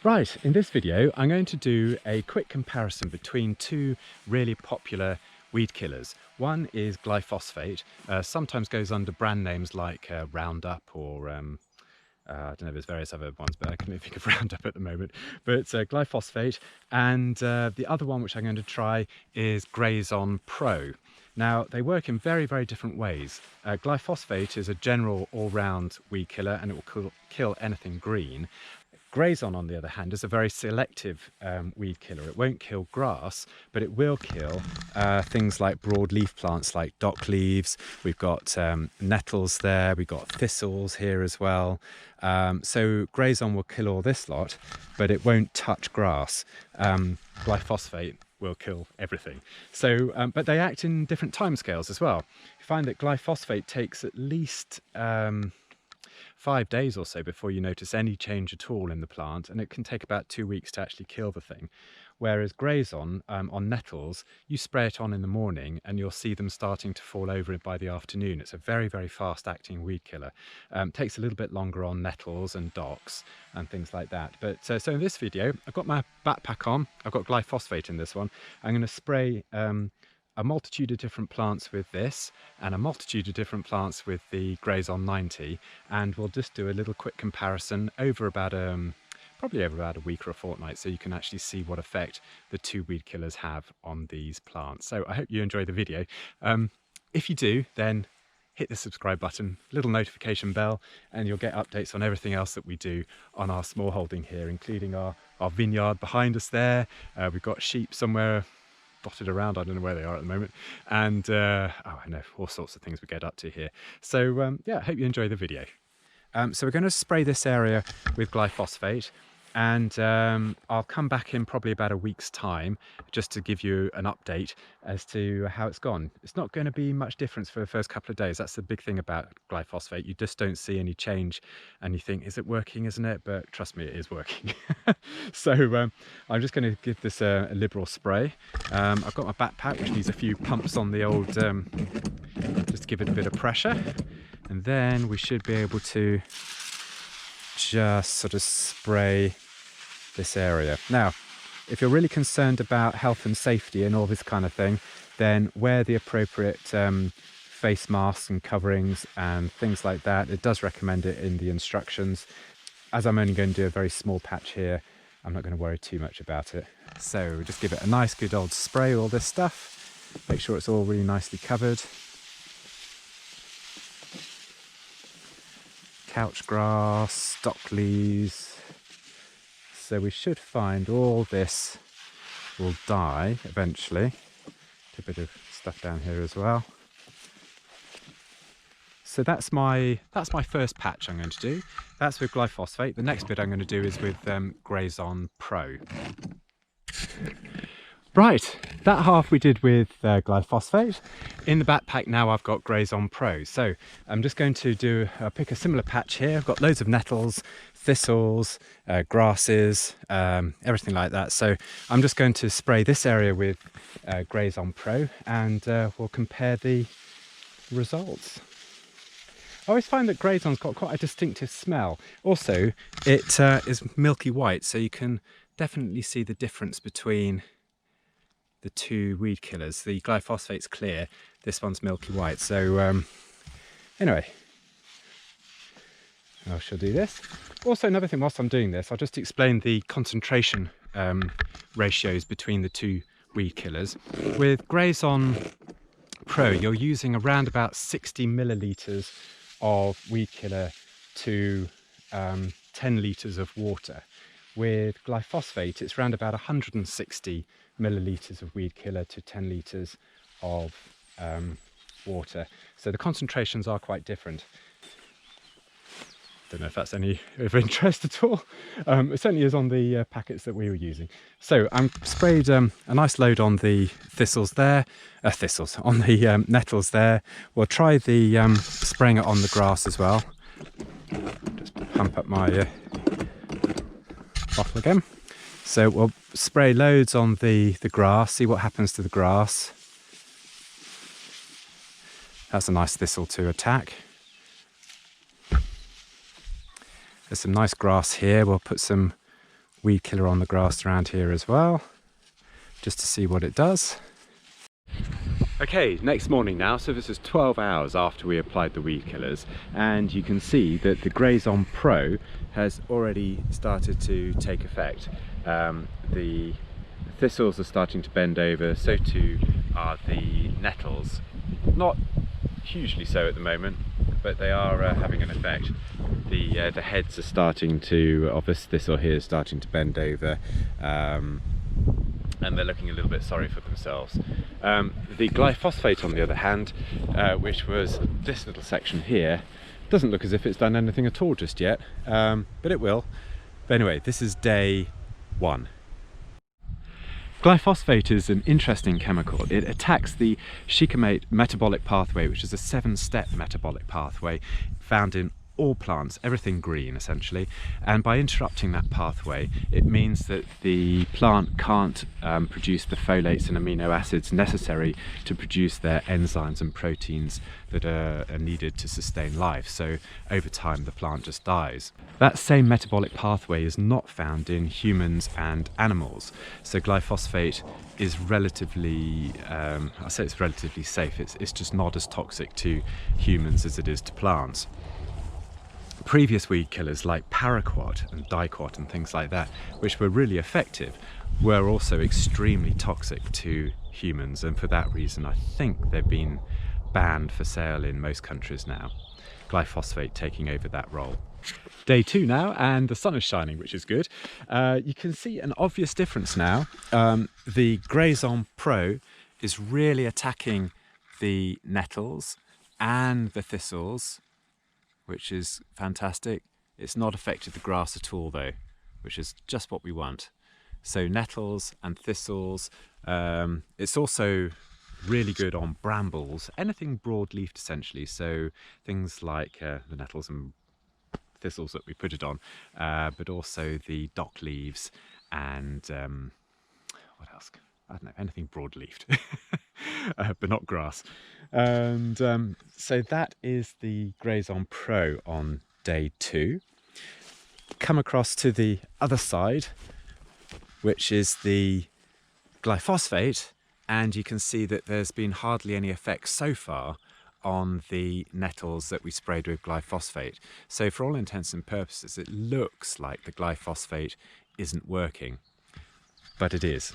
Right, in this video I'm going to do a quick comparison between two really popular weed killers. One is glyphosate, sometimes goes under brand names like Roundup or I don't know, there's various other ones, but I couldn't think of Roundup at the moment. But glyphosate, and the other one which I'm going to try is Grazon Pro. Now, they work in very, very different ways. Glyphosate is a general all-round weed killer and it will kill anything green. Grazon, on the other hand, is a very selective weed killer. It won't kill grass, but it will kill things like broadleaf plants like dock leaves. We've got nettles there, we've got thistles here as well. So Grazon will kill all this lot, but it won't touch grass. Glyphosate will kill everything. So, but they act in different timescales as well. You find that glyphosate takes at least 5 days or so before you notice any change at all in the plant, and it can take about 2 weeks to actually kill the thing. Whereas Grazon, on nettles, you spray it on in the morning and you'll see them starting to fall over by the afternoon. It's a very, very fast acting weed killer. Takes a little bit longer on nettles and docks and things like that. But so in this video, I've got my backpack on, I've got glyphosate in this one. I'm going to spray a multitude of different plants with this and a multitude of different plants with the Grazon 90, and we'll just do a little quick comparison over about probably over about a week or a fortnight, so you can actually see what effect the two weed killers have on these plants. So I hope you enjoy the video. If you do, then hit the subscribe button, little notification bell, and you'll get updates on everything else that we do on our small holding here, including our vineyard behind us there. We've got sheep somewhere dotted around, I don't know where they are at the moment, and oh, I know, all sorts of things we get up to here. So yeah, I hope you enjoy the video. So we're going to spray this area with glyphosate, and I'll come back in probably about a week's time just to give you an update as to how it's gone. It's not going to be much difference for the first couple of days. That's the big thing about glyphosate. You just don't see any change and you think, is it working, isn't it? But trust me, it is working. So I'm just going to give this a liberal spray. I've got my backpack, which needs a few pumps on the old, just to give it a bit of pressure. And then we should be able to just sort of spray this area. Now, if you're really concerned about health and safety and all this kind of thing, then wear the appropriate face masks and coverings and things like that. It does recommend it in the instructions. As I'm only going to do a very small patch here, I'm not going to worry too much about it. So just give it a nice good old spray, all this stuff. Make sure it's all really nicely covered. Couch grass, dock leaves. So we should find all this will die eventually. A bit of stuff down here as well. So that's my first patch I'm going to do. That's with glyphosate. The next bit I'm going to do is with Grazon Pro. Right, that half we did with glyphosate. In the backpack now I've got Grazon Pro. So I'm just going to pick a similar patch here. I've got loads of nettles, thistles, grasses, everything like that. So I'm just going to spray this area with Grazon Pro, and we'll compare the results. I always find that Grazon's got quite a distinctive smell. Also, it is milky white, so you can definitely see the difference between the two weed killers. The glyphosate's clear, this one's milky white. So anyway, I shall do this. Also, another thing whilst I'm doing this, I'll just explain the concentration ratios between the two weed killers. With Grazon Pro, you're using around about 60 millilitres of weed killer to 10 litres of water. With glyphosate, it's around about 160 millilitres of weed killer to 10 litres of water. So the concentrations are quite different. Don't know if that's any of interest at all. It certainly is on the packets that we were using. So I'm sprayed a nice load on the thistles there, on the nettles there. We'll try the spraying it on the grass as well. Just pump up my bottle again. So we'll spray loads on the grass, see what happens to the grass. That's a nice thistle to attack. There's some nice grass here. We'll put some weed killer on the grass around here as well, just to see what it does. Okay, next morning now, so this is 12 hours after we applied the weed killers, and you can see that the Grazon Pro has already started to take effect. The thistles are starting to bend over, so too are the nettles. Not hugely so at the moment, but they are having an effect. The heads are starting to, of this thistle here, is starting to bend over, and they're looking a little bit sorry for themselves. The glyphosate, on the other hand, which was this little section here, doesn't look as if it's done anything at all just yet, but it will. But anyway, this is day 1. Glyphosate is an interesting chemical. It attacks the shikimate metabolic pathway, which is a 7-step metabolic pathway found in all plants, everything green essentially, and by interrupting that pathway it means that the plant can't produce the folates and amino acids necessary to produce their enzymes and proteins that are needed to sustain life. So over time the plant just dies. That same metabolic pathway is not found in humans and animals, so glyphosate is relatively, I say it's relatively safe, it's just not as toxic to humans as it is to plants. Previous weed killers like paraquat and diquat and things like that, which were really effective, were also extremely toxic to humans, and for that reason I think they've been banned for sale in most countries now. Glyphosate taking over that role. Day 2 now, and the sun is shining, which is good. You can see an obvious difference now. The Grazon Pro is really attacking the nettles and the thistles, which is fantastic. It's not affected the grass at all though, which is just what we want. So nettles and thistles. It's also really good on brambles, anything broadleafed essentially, so things like the nettles and thistles that we put it on, but also the dock leaves and what else? I don't know, anything broadleafed, but not grass. And so that is the Grazon Pro on day 2. Come across to the other side, which is the glyphosate, and you can see that there's been hardly any effect so far on the nettles that we sprayed with glyphosate. So for all intents and purposes, it looks like the glyphosate isn't working, but it is.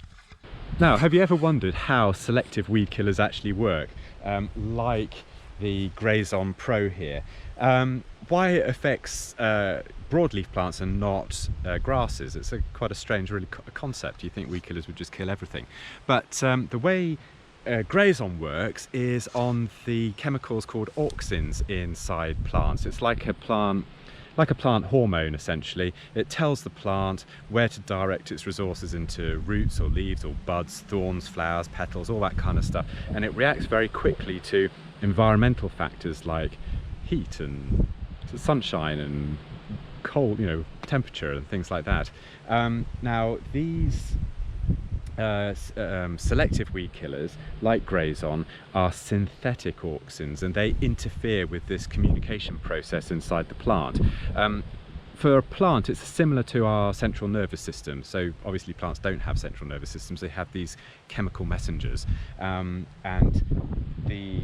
Now, have you ever wondered how selective weed killers actually work, like the Grazon Pro here? Why it affects broadleaf plants and not grasses? It's quite a strange concept. You think weed killers would just kill everything. But the way Grazon works is on the chemicals called auxins inside plants. It's like a plant hormone essentially. It tells the plant where to direct its resources into roots or leaves or buds, thorns, flowers, petals, all that kind of stuff. And it reacts very quickly to environmental factors like heat and sunshine and cold, temperature and things like that. Now these selective weed killers like Grazon are synthetic auxins, and they interfere with this communication process inside the plant. For a plant, it's similar to our central nervous system. So obviously plants don't have central nervous systems, they have these chemical messengers, and the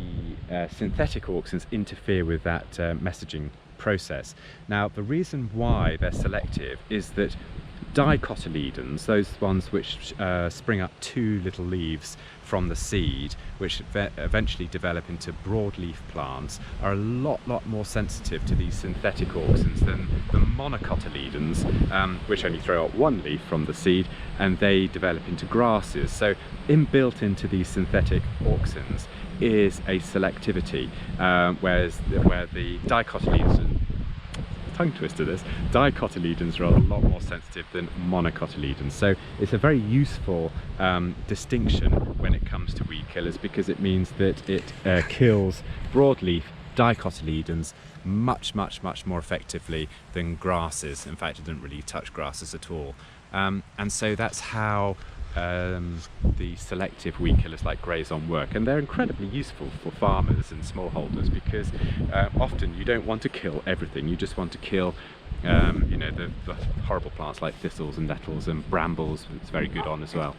synthetic auxins interfere with that messaging process. Now the reason why they're selective is that dicotyledons, those ones which spring up 2 little leaves from the seed, which eventually develop into broadleaf plants, are a lot more sensitive to these synthetic auxins than the monocotyledons, which only throw up 1 leaf from the seed, and they develop into grasses. So inbuilt into these synthetic auxins is a selectivity, where the dicotyledons, tongue twister this, dicotyledons are a lot more sensitive than monocotyledons. So it's a very useful distinction when it comes to weed killers, because it means that it kills broadleaf dicotyledons much more effectively than grasses. In fact, it didn't really touch grasses at all. And so that's how the selective weed killers like Grazon work, and they're incredibly useful for farmers and smallholders, because often you don't want to kill everything, you just want to kill You know, the horrible plants like thistles and nettles and brambles, it's very good on as well.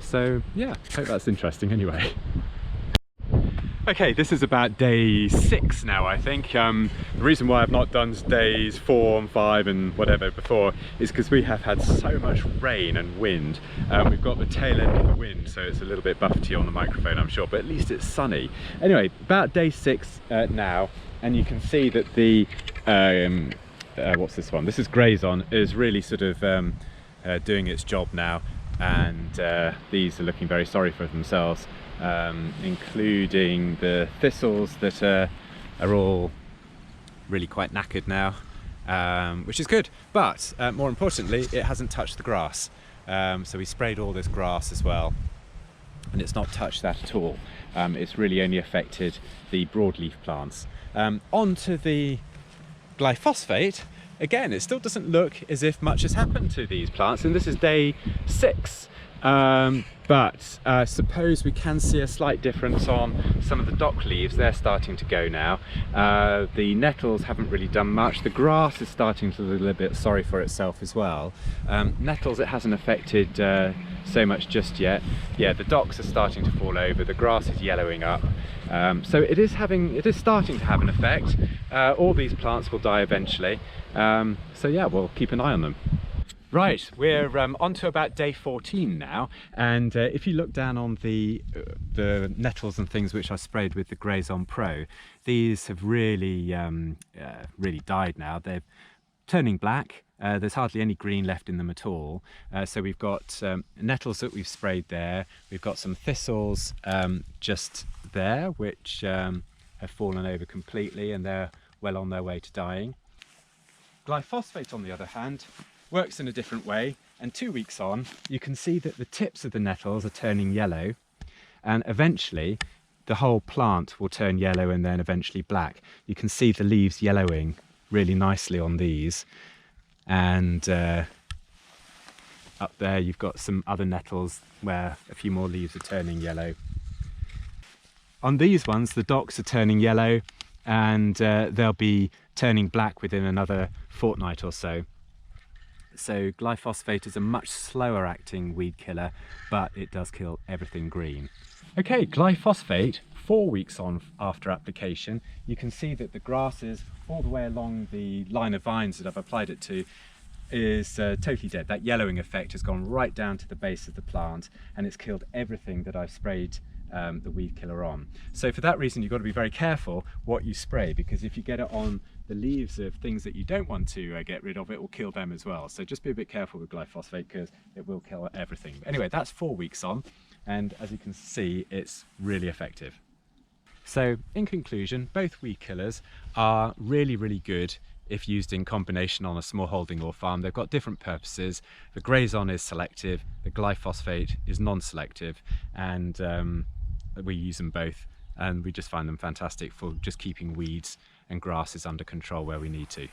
So yeah, hope that's interesting anyway. Okay, this is about day 6 now, I think. The reason why I've not done days 4 and 5 and whatever before is because we have had so much rain and wind. We've got the tail end of the wind, so it's a little bit buffety on the microphone, I'm sure, but at least it's sunny. Anyway, about day 6 now, and you can see that the what's this one? This is Grazon, is really sort of doing its job now, and these are looking very sorry for themselves. Including the thistles that are all really quite knackered now, which is good, but more importantly, it hasn't touched the grass. So we sprayed all this grass as well, and it's not touched that at all. It's really only affected the broadleaf plants. On to the glyphosate. Again, it still doesn't look as if much has happened to these plants, and this is day 6. But I suppose we can see a slight difference on some of the dock leaves. They're starting to go now. The nettles haven't really done much. The grass is starting to look a little bit sorry for itself as well. Nettles, it hasn't affected so much just yet. Yeah, the docks are starting to fall over. The grass is yellowing up. So it is starting to have an effect. All these plants will die eventually. So yeah, we'll keep an eye on them. Right, we're on to about day 14 now, and if you look down on the nettles and things which I sprayed with the Grazon Pro, these have really really died now. They're turning black. There's hardly any green left in them at all. So we've got nettles that we've sprayed there. We've got some thistles just there, which have fallen over completely, and they're well on their way to dying. Glyphosate, on the other hand, works in a different way, and 2 weeks on you can see that the tips of the nettles are turning yellow, and eventually the whole plant will turn yellow and then eventually black. You can see the leaves yellowing really nicely on these, and up there you've got some other nettles where a few more leaves are turning yellow. On these ones the docks are turning yellow, and they'll be turning black within another fortnight or so. So glyphosate is a much slower acting weed killer, but it does kill everything green. Okay, glyphosate, 4 weeks on after application, you can see that the grasses all the way along the line of vines that I've applied it to is totally dead. That yellowing effect has gone right down to the base of the plant, and it's killed everything that I've sprayed the weed killer on. So for that reason, you've got to be very careful what you spray, because if you get it on the leaves of things that you don't want to get rid of, it will kill them as well. So just be a bit careful with glyphosate, because it will kill everything. But anyway, that's 4 weeks on, and as you can see, it's really effective. So in conclusion, both weed killers are really, really good if used in combination on a small holding or farm. They've got different purposes. The Grazon is selective, the glyphosate is non-selective, and we use them both, and we just find them fantastic for just keeping weeds and grasses under control where we need to.